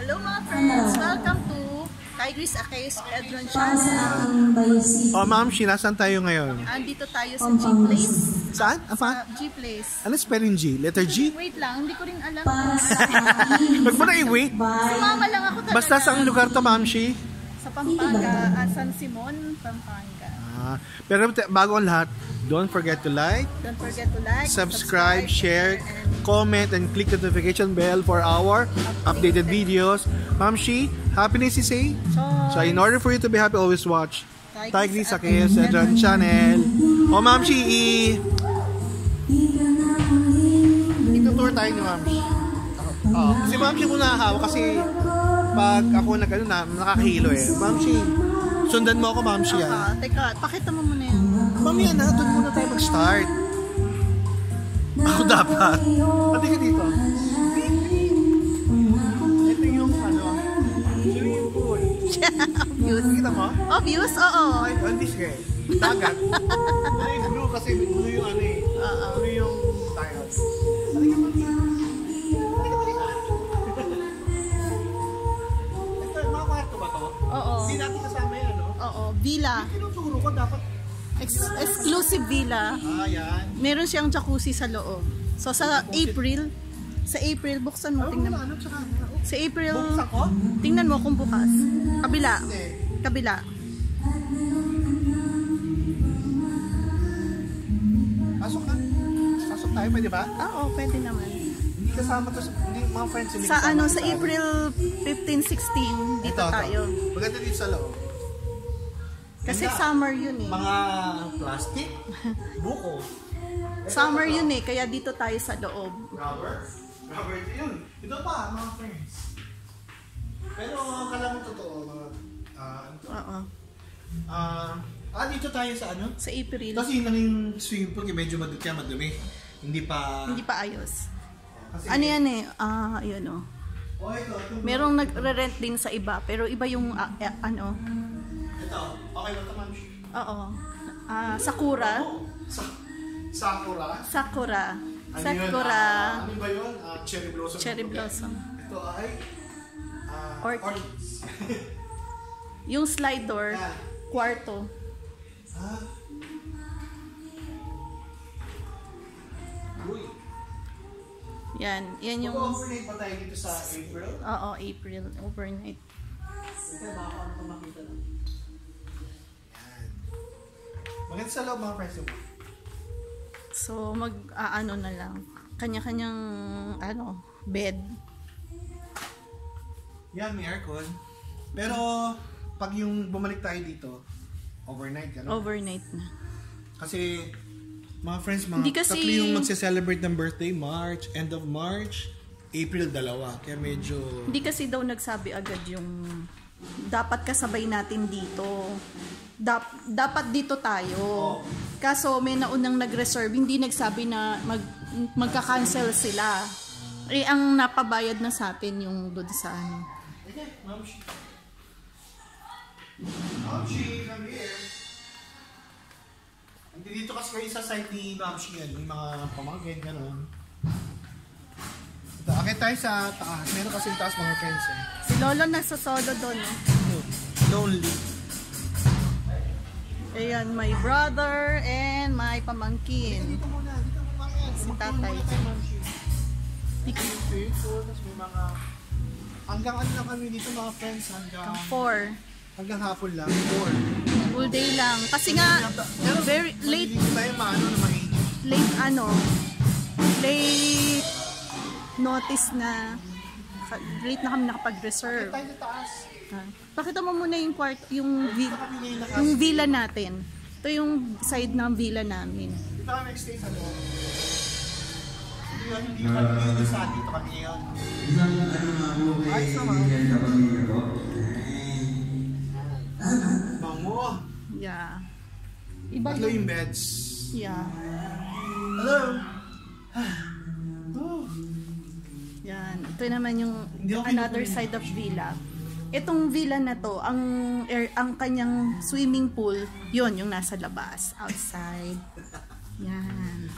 Hello mga friends! Welcome to Tigris Akes Edron Channel. Oh, Ma'am Shi, nasaan tayo ngayon? Andito tayo sa G-Place. Saan? Sa G-Place. Ano spelling G? Letter G? Wait lang, hindi ko rin alam. Wag mo na i-wait. Sumama lang ako talaga. Basta saang lugar to, Ma'am Shi? Sa Pampanga, San Simon, Pampanga. Pero bago ang lahat, don't forget to like, subscribe, share, comment, and click the notification bell for our updated videos. Ma'am Shi, happiness is a? So in order for you to be happy, always watch Tigris Akes Edron Channel. Oh, Ma'am Shi, itutour tayo ni Ma'am Shi. Si Ma'am Shi muna hawak kasi pag ako nakakahilo eh. Ma'am Shi, sundan mo ako, Ma'am Shi. Teka, pakita mo muna yun. Mami, doon muna tayo mag-start. Ako dapat. Pati ka dito. Ito yung swimming pool. Views. Kita mo? Oh, views? Oo. Ay, on this guy. Dagat. Ano yung blue kasi blue yung ano eh. Blue yung tiles. Pati ka mo dito. Ito, mga kwarto ba to? Oo. Hindi natin kasama yan, no? Oo, villa. Tinuturo ko dapat. Exclusive villa. Yan. Meron siyang jacuzzi sa loob. So sa April, buksan mo, tingnan mo. Sa April, Buksan ko? tingnan mo kung bukas. Kabila. Kabila. Pasok ka. Pasok tayo, pwede ba? Oo, pwede naman. Hindi kasama to, hindi mga friends. Hindi Sa kasama sa April 15, 16, dito tayo. Maganda dito sa loob. Kasi Ganda. summer yun eh. Mga plastic, buko. Summer yun eh, kaya dito tayo sa loob. Rubber? Rubber yun. Ito pa, mga friends. Pero kala mo totoo, mga Oo. dito tayo sa ano? Sa April. Kasi nanging swimming pool, medyo madumi. Hindi pa ayos. kasi, Ano yan eh? Yun oh. Oh, ito. Merong nagre-rent din sa iba, pero iba yung ano. Ito, okay ba ito, Ma'am Shi? Oo. Sakura. Sakura. Sakura. Ano Sakura. Ano ba yun? Cherry blossom. Cherry blossom. Ito ay Orchids. Yung slide door, kwarto. Uy. Yan yung... Overnight pa tayo dito sa April? Oo, April. Overnight. Ito, baka ano makita lang. Yan. Maganda sa loob, mga friends. So, ano na lang. Kanya-kanyang, bed. Yan, may aircon. Pero, pag yung bumalik tayo dito, overnight, gano'n? Overnight na. Kasi, mga friends, tatlo yung magse-celebrate ng birthday, March, end of March, April 2. Kaya medyo... Hindi kasi daw nagsabi agad yung dapat kasabay natin dito. Dapat dito tayo. Kaso may naunang nag-reserve, hindi nagsabi na magka-cancel sila. Ang napabayad na sa atin yung doon sa ano. Okay, Ma'am Shi. Ma'am Shi, come here. Dito kasi kayo sa site ni Ma'am Shi yan, yung mga pamangkin, gano'n. Ito, akit tayo sa taas. Meron kasi taas mga friends eh. Si Lolo nasa solo doon. Lonely. Ayan, my brother and my pamangkin. Dito muna, dito muna. Si tatay. Tapos may mga... Hanggang ano lang kami dito mga friends, hanggang hapon lang, 4. Full day lang. Kasi nga, very late. Dito tayo maano na mainit. Late notice na. Late na kami nakapag-reserve. Tayo sa taas. Pakita mo muna yung yung villa natin. Ito yung side ng villa namin. Dito kami nag-stay sa loob. Hindi kami sa dito kami ngayon. Ayos naman. Bango. Yeah. Tatlo yung beds. Yeah. Hello. Yan. Ito naman yung another side of villa. Itong villa na to, ang kanyang swimming pool, yun yung nasa labas, outside. Yan.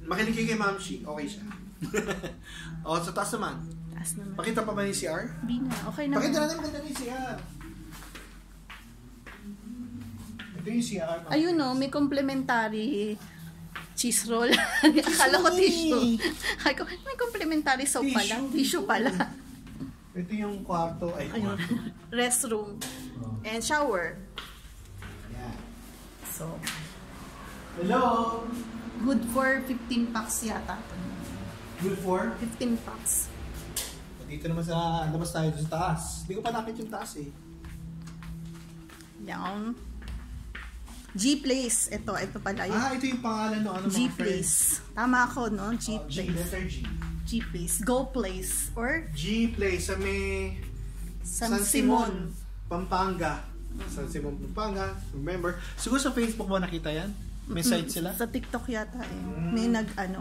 Makinig kayo kay Ma'am Shi, okay siya. O, sa taas naman. taas naman. Pakita pa ba yung CR? Hindi na. Okay na. Pakita natin maganda yung CR. Ito yung CR. Ayun o, may complimentary cheese roll. Akala ko tissue. Ay ko, may complimentary soap pala. Tissue pala. Ito yung kwarto. Ay, ayun. Restroom. And shower. Yeah. So, hello! good for 15 packs yata. Good for? 15 packs. Dito naman sa labas tayo sa taas. Hindi ko pa nakita yung taas eh. Yan. G-Place. Ito pala yun. Ito yung pangalan no, ano G-Place. Tama ako, no? G-Place. Letter G. G-Place. Go Place. Or? G-Place sa may San Simon. Pampanga. San Simon, Pampanga. Remember? Siguro sa Facebook mo nakita yan? May site sila? Sa TikTok yata eh. May nag-ano.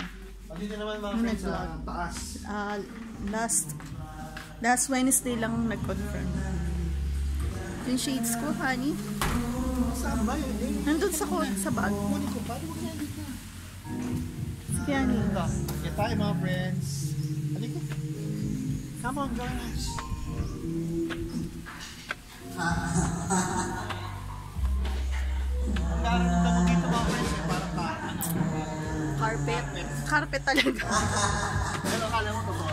Dito naman mga friends sa taas. Last Wednesday lang nag-confirm. Yung shades ko, honey. Saan ba yun? Nandun sa bag. Kunin ko pa. Di ba kaya dito? Sige, honey. Kaya tayo mga friends. Halika. Come on guys. Ang galing mo dito mga friends. Parang Carpet. Carpet talaga. pero akala mo totoo.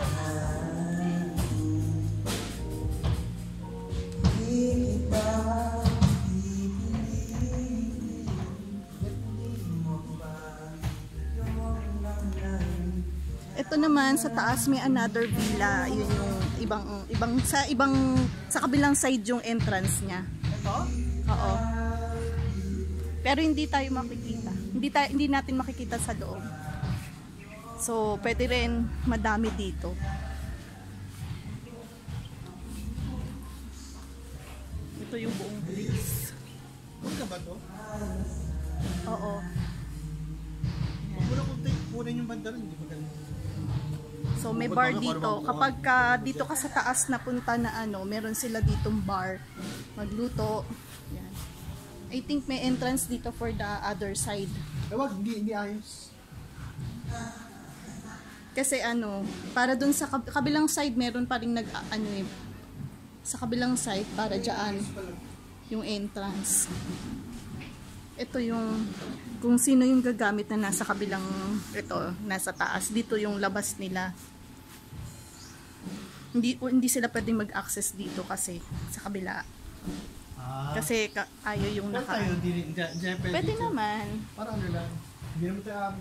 Ito naman sa taas may another villa. Yun yung sa kabilang side yung entrance niya. Ito? Oo. Pero hindi tayo makikita. Hindi natin makikita sa loob. So, pwede rin madami dito. Ito yung buong place. Huwag ka ba to? Oo. Huwag mo na kung kunin yung banda rin. Hindi magaling. So, may bar dito. Kapag dito ka sa taas na punta na meron sila ditong bar. Magluto. Yan. I think may entrance dito for the other side. Wag, hindi ayos. Kasi para dun sa kabilang side meron pa ring sa kabilang side para dyan yung entrance. Ito yung kung sino yung gagamit na nasa kabilang nasa taas. Dito yung labas nila. Hindi sila pwedeng mag-access dito kasi sa kabila. Kasi ayaw yung pwede naman. Para lang. Hindi naman tayo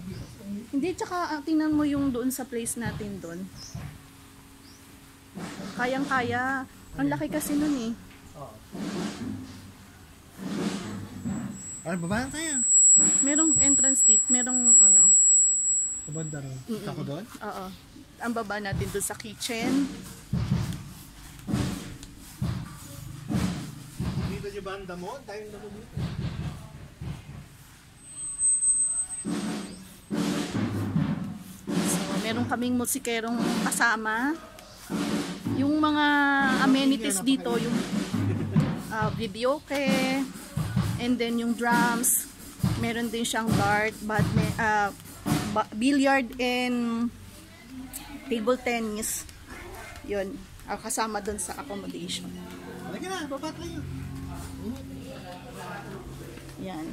Hindi, tsaka tingnan mo yung doon sa place natin doon. Kayang-kaya. Ang laki kasi nun eh. Baba na tayo. Merong entrance dito. Merong Sa banda rin. Ako doon? Oo. Ang baba natin doon sa kitchen. Dito yung banda mo. Tayong damo dito. So, meron kaming musikerong kasama. Yung mga amenities dito, yung videoke, and then yung drums. Meron din siyang dart, billiard and table tennis. Yun, kasama dun sa accommodation. Halika na, baba tayo. Yan.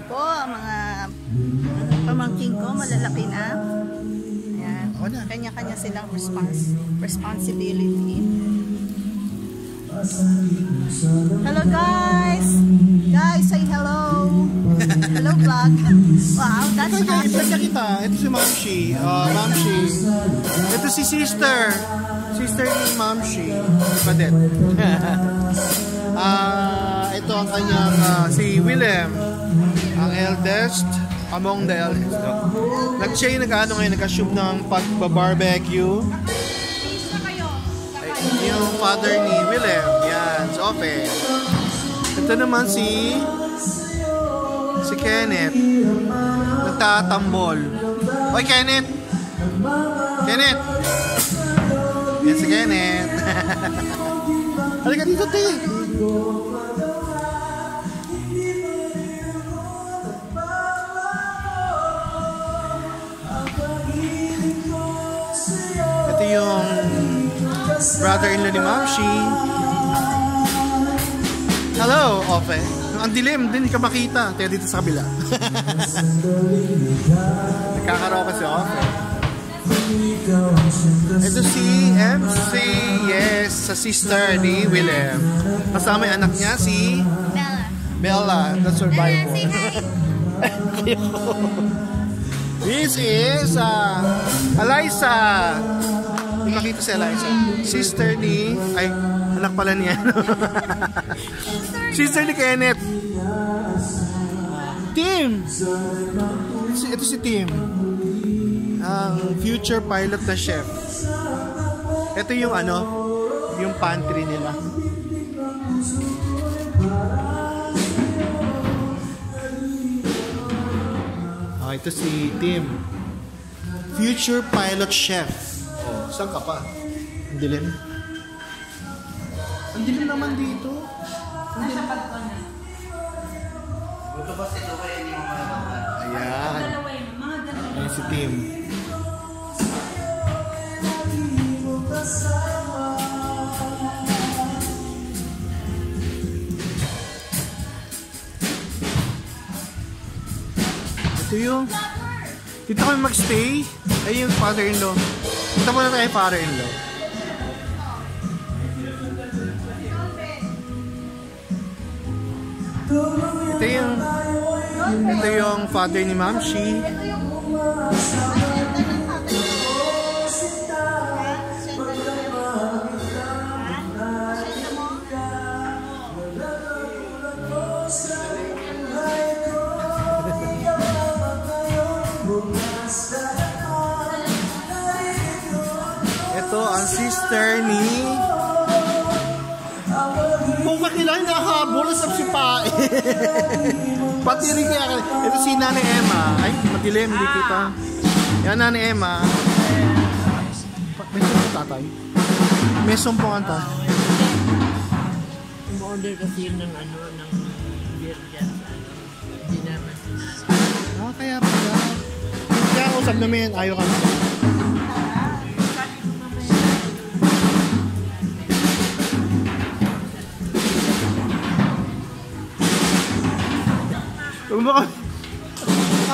Po, mga pamangking ko, malalaki na. Yan. Kanya-kanya silang responsibility. Hello guys! Guys, say hello! Hello vlog! Wow, that's Ito kita. Ito si Mamshi. Mamshi. Ito si sister. Sister ni Mamshi. Padet. Ito ang kanyang si Willem. Ang eldest. Among the eldest. Nag-siya yung nag-assume ng pag-barbecue. Yung father ni Willem. Yan. Sofe. Ito naman si Kenneth. Nagtatambol. Oy, Kenneth! Kenneth! Yan si Kenneth. Halika dito, te. Ito yung brother-in-law ni Mamshi. Hello, Ope. Ang dilim, hindi ka makita. Kaya dito sa kabila. Nagkakaroon kasi Ope. Ito si MC, yes, sa sister ni Willem. Kasama yung anak niya, si Bella, the survivor. This is Eliza. Hindi makita si Eliza. Sister ni, ay, anak pala niya. Sister ni Kenneth. Tim. Ito si Tim. Ang future pilot na chef. Ito yung yung pantry nila. Ito si Tim. Future pilot chef. Oh, saan ka pa? Ang dilim. Ang dilim naman dito. Nasa pagko na. Ayan. Ayan si Tim. Ito yung dito kami magstay. Ay yung father-in-law. Punta muna tayo father-in-law. Ito yung father ni Mamshi. Ito ang sister ni kung kakilang nakahabol sa sipae. Pati rin kaya ito si Nanay Emma. Ay, madilim, hindi kita. Yan Nanay Emma. May sumpong tatay. May sumpong ang tatay. Umorder kasi ng ng beer dyan. Hindi naman. Kaya pala. Kaya usap namin, ayaw kami.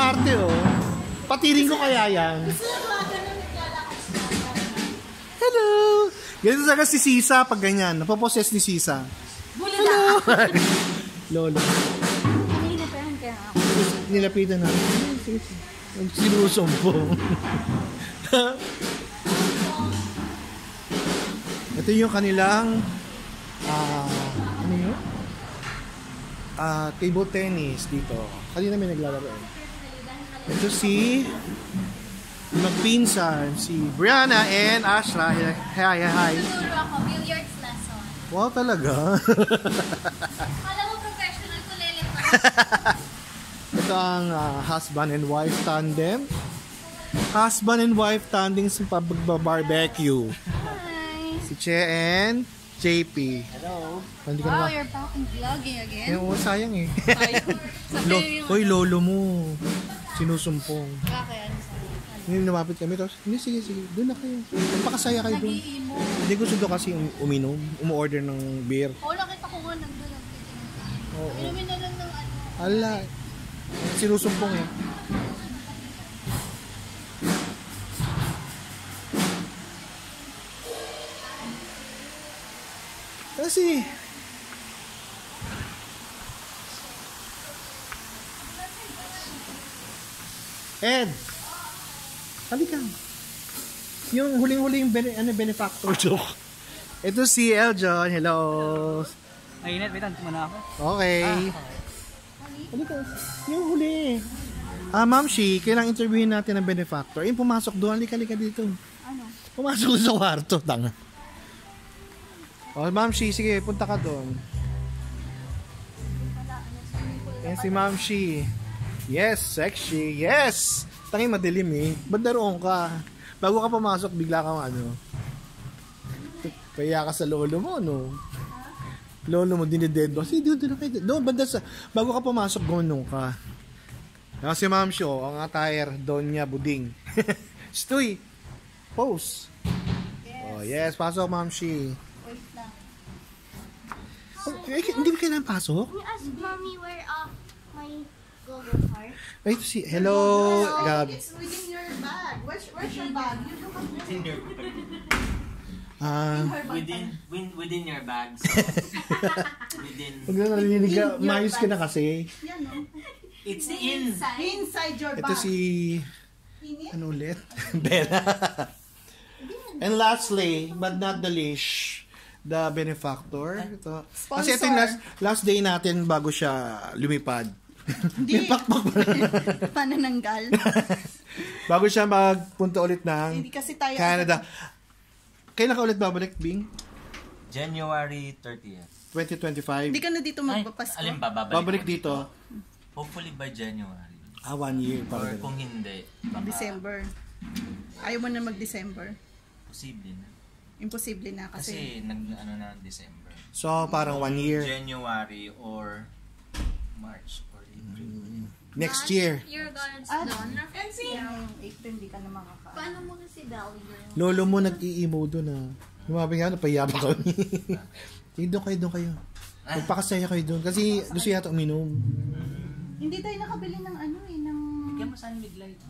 Arte patirin ko kaya yan. Hello. Ganito talaga si Sisa pag ganyan. Napoposes ni Sisa. Hello. Lolo. Nilapitan na. Sinusumpong. Ito yung kanilang ano yun? Table tennis dito. Kanina may naglalaro. Ito si magpinsan, si Brianna and Ashra. Hi. Tuturo ako, billiards lesson. Wow, talaga? Kala mo professional, kulelit pa. Ito ang husband and wife tandem. Husband and wife tandem sa pag-barbecue. Hi. Si Che and JP. Hello. Hindi Wow, you're back in vlogging again? Sayang eh. Sayang. Hoy, lolo mo. Sinusumpong. Bakit? Hindi lumapit kami. Tapos, hindi, sige. Doon na kayo. Magpakasaya kayo doon. Nag-iimo. Hindi gusto doon kasi uminom. Umu-order ng beer. Oo, nakita ko nga nagtitingin. Oo. Inumin na lang ng Ala. Sinusumpong eh. Kasi Ed, halika. Yung huling-huling benefactor joke. Ito si Eljon. Hello. Mainit, wait, anto muna ako. Okay. Halika. Yung huli. Mamshi, kailangan interviewin natin ang benefactor. Yung pumasok doon, halika dito. Ano? Pumasok sa kwarto, tanga. Mamshi, sige, punta ka doon. Yan si Mamshi. Yes, sexy. Yes! Tangi madilim eh. Ba't naroon ka? Bago ka pumasok, bigla kang Paya ka sa lolo mo, no? Lolo mo, dinidedbo. Sige, doon kayo. Doon, banda sa... Bago ka pumasok, gunong ka. Kasi Ma'am Show, ang attire, Donya Buding. Stoy, pose. Yes. Oh, yes, pasok, Ma'am Shi. Wait lang. Hindi ba kailangan pasok? Can you ask mommy where my Google heart? Wait, see. Hello, Gab. It's within your bag. Where's your bag? You look up there. Within your bags. Within. Pag narinig ka, maayos ka na kasi. Yan, no? It's Inside your bag. Ito si... Ano ulit? Bella. And lastly, but not the least, the benefactor. Ito. Kasi ito yung last day natin bago siya lumipad. Hindi. Pakpak pa na. Panananggal. Bago siya magpunta ulit ng Hindi kasi tayo... Canada. Kailan ka ulit babalik, Bing? January 30th. 2025? Hindi ka na dito magpapasko. Alin ba? Babalik dito? Hopefully by January. 1 year. Or Para kung hindi, baka December. Ayaw mo na mag-December. posible na. Imposible na kasi... Kasi nag-ano na December. So, parang 1 year. January or March or April. Next year. Your God's Ah, done. and see, yung April, hindi ka na makakain. Paano mo kasi Dolly girl? Lolo mo nag-i-emo doon ah. Lumabi nga, napayabang kami. Sige, doon kayo. Magpakasaya kayo doon. Kasi gusto yata uminom. Hindi tayo nakabili ng ano eh, ng... Bigyan mo Sunmig Light.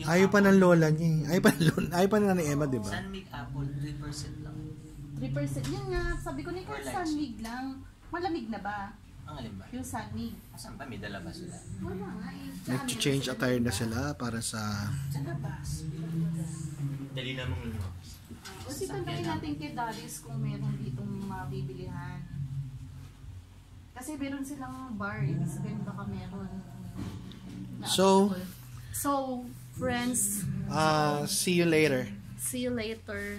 Ayaw pa ng lola niya eh. Ayaw pa na ni Emma, di ba? Sunmig Apple, 3% lang. 3%. Yun nga, sabi ko na Or yung lights. sunmig lang. Malamig na ba? Ang alin ba? Yung sunmig. Asan ba? May dala ba sila? Wala nga eh. Nag-change attire na sila para sa... Sa labas. Dali na mong lumabas. Kasi tanongin natin kay Darius kung meron ditong mabibilihan. Kasi meron silang bar. Ibig sabihin baka meron. So, friends, see you later. see you later.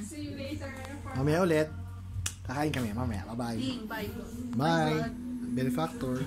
Mamaya ulit. Kakain kami mamaya. Bye-bye. Bye. Bye. Benefactor.